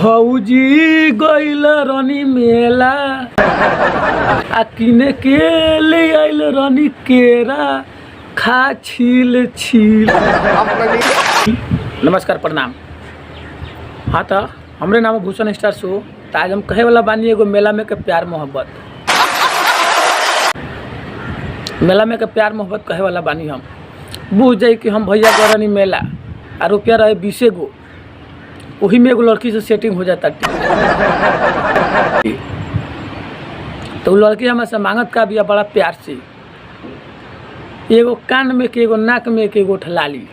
भौजी गइल रानी मेला आ किने के ले आइल रानी केरा खा छील छील। नमस्कार प्रणाम। हाँ तो हमरे नाम भूषण स्टार शो। तो आज हम कहे वाला बानी एगो मेला में के प्यार मोहब्बत। मेला में के प्यार मोहब्बत कहे वाला बानी हम। बुझ जाई कि हम भैया गरानी मेला आ रुपया रहे 20 गो, वही में एगो लड़की से सेटिंग हो जाता। तो लड़की हमें से मांगत का भी बड़ा प्यार से, एगो कान में के एगो नाक में के एगो ठलाली।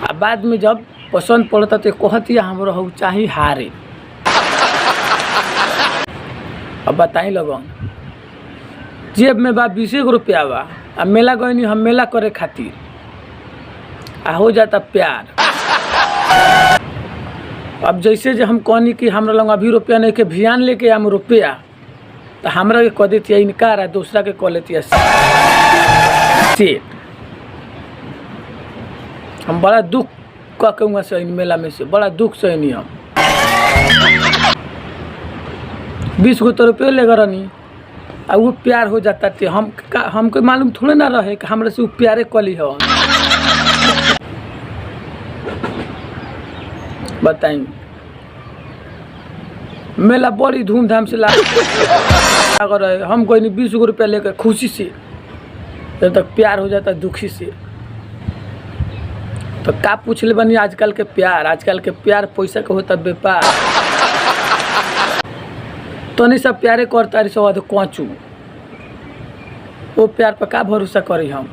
आ बाद में जब पसंद पड़ता तो कहती हमरा हो चाहे हारे। अब बताई लगन जेब में बा 20 गो रुपया बा आ मेला गईनी हम मेला करे खातिर आ हो जाता प्यार। अब जैसे जो हम कहनी कि हमरा लंग अभी रुपया नहीं के भियान लेके हम रुपया, तो हमरा के कह देती है इनकार, दूसरा के कह लेती है सेठ। हम बड़ा दुख का कहूँगा से मेला में से बड़ा दुख से नहीं हम 20 गो तो रुपये ले गरनी आ वो प्यार हो जाता थे। हमको मालूम थोड़े ना रहे कि हमरा से वो प्यारे कली हो। बताई मेला बड़ी धूमधाम से लग रहे। हम कोई नहीं 20 गो रुपया लेकर खुशी से, जब तक प्यार हो जाता दुखी से। तो का पूछ ले बनी आजकल के प्यार पैसा के होता व्यापार। तो नहीं सब प्यारे करता रही सब कोचू वो प्यार पर का भरोसा करी हम।